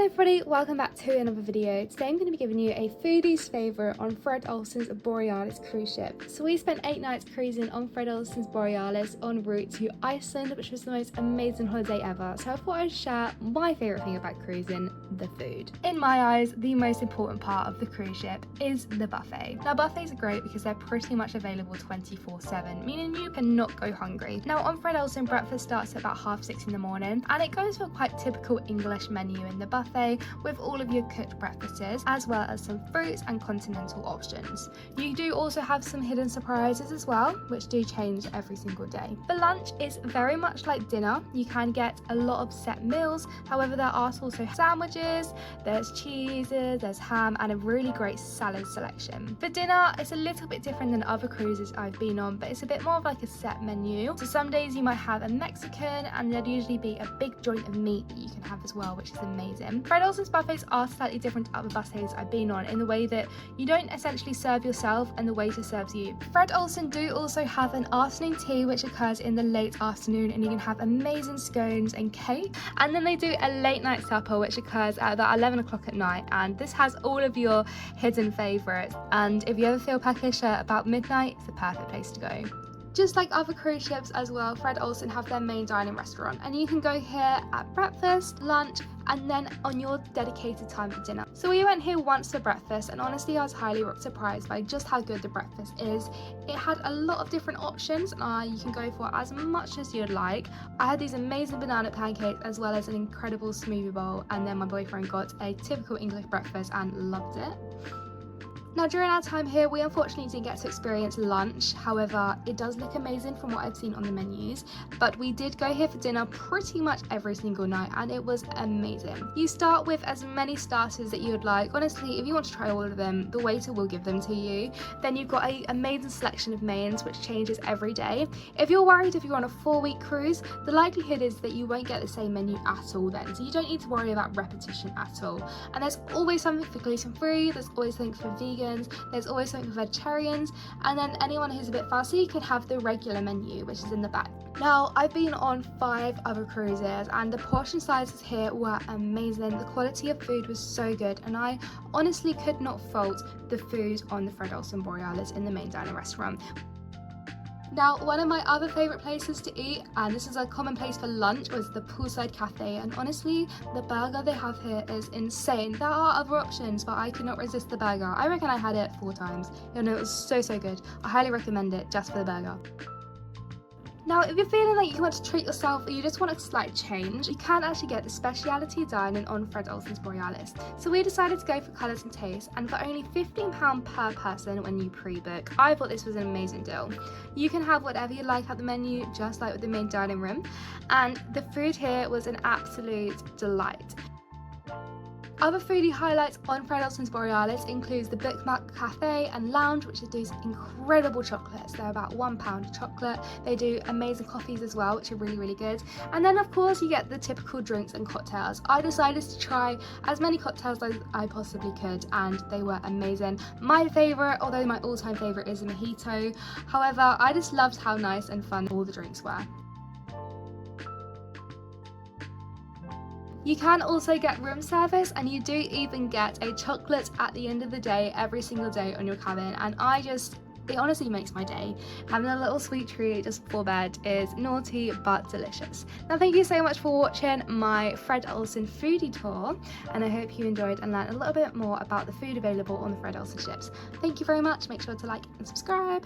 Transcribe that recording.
Hello everybody, welcome back to another video. Today I'm going to be giving you a foodie's favourite on Fred Olsen's Borealis cruise ship. So we spent 8 nights cruising on Fred Olsen's Borealis en route to Iceland, which was the most amazing holiday ever. So I thought I'd share my favourite thing about cruising, the food. In my eyes, the most important part of the cruise ship is the buffet. Now buffets are great because they're pretty much available 24/7, meaning you cannot go hungry. Now on Fred Olsen, breakfast starts at about 6:30 in the morning and it goes for a quite typical English menu in the buffet with all of your cooked breakfasts as well as some fruits and continental options. You do also have some hidden surprises as well, which do change every single day. For lunch is very much like dinner. You can get a lot of set meals, however there are also sandwiches, there's cheeses, there's ham and a really great salad selection. For dinner it's a little bit different than other cruises I've been on, but it's a bit more of like a set menu. So some days you might have a Mexican and there'd usually be a big joint of meat that you can have as well, which is amazing. Fred Olsen's buffets are slightly different to other buffets I've been on in the way that you don't essentially serve yourself and the waiter serves you. Fred Olsen do also have an afternoon tea which occurs in the late afternoon and you can have amazing scones and cake. And then they do a late night supper which occurs at about 11 o'clock at night, and this has all of your hidden favourites, and if you ever feel peckish at about midnight, it's the perfect place to go. Just like other cruise ships as well, Fred Olsen have their main dining restaurant and you can go here at breakfast, lunch and then on your dedicated time for dinner. So we went here once for breakfast and honestly I was highly surprised by just how good the breakfast is. It had a lot of different options and you can go for as much as you'd like. I had these amazing banana pancakes as well as an incredible smoothie bowl, and then my boyfriend got a typical English breakfast and loved it. Now during our time here we unfortunately didn't get to experience lunch, however it does look amazing from what I've seen on the menus, but we did go here for dinner pretty much every single night and it was amazing. You start with as many starters that you would like. Honestly, if you want to try all of them, the waiter will give them to you. Then you've got an amazing selection of mains which changes every day. If you're worried if you're on a 4-week cruise, the likelihood is that you won't get the same menu at all then, so you don't need to worry about repetition at all. And there's always something for gluten-free, there's always something for vegan, there's always something for vegetarians, and then anyone who's a bit fussy can have the regular menu which is in the back. Now I've been on 5 other cruises and the portion sizes here were amazing. The quality of food was so good and I honestly could not fault the food on the Fred Olsen Borealis in the main dining restaurant. Now, one of my other favourite places to eat, and this is a common place for lunch, was the Poolside Cafe, and honestly, the burger they have here is insane. There are other options, but I could not resist the burger. I reckon I had it 4 times. You know, it was so good. I highly recommend it just for the burger. Now, if you're feeling like you want to treat yourself or you just want a slight change, you can actually get the speciality dining on Fred Olsen's Borealis. So we decided to go for colours and taste, and for only £15 per person when you pre-book, I thought this was an amazing deal. You can have whatever you like at the menu, just like with the main dining room, and the food here was an absolute delight. Other foodie highlights on Fred Olsen's Borealis includes the Bookmark Cafe and Lounge, which do incredible chocolates. They're about £1 of chocolate. They do amazing coffees as well, which are really good. And then of course you get the typical drinks and cocktails. I decided to try as many cocktails as I possibly could and they were amazing. My favourite, although my all-time favourite, is a mojito. However, I just loved how nice and fun all the drinks were. You can also get room service and you do even get a chocolate at the end of the day every single day on your cabin, and it honestly makes my day. Having a little sweet treat just before bed is naughty but delicious. Now thank you so much for watching my Fred Olsen foodie tour, and I hope you enjoyed and learned a little bit more about the food available on the Fred Olsen ships. Thank you very much, make sure to like and subscribe.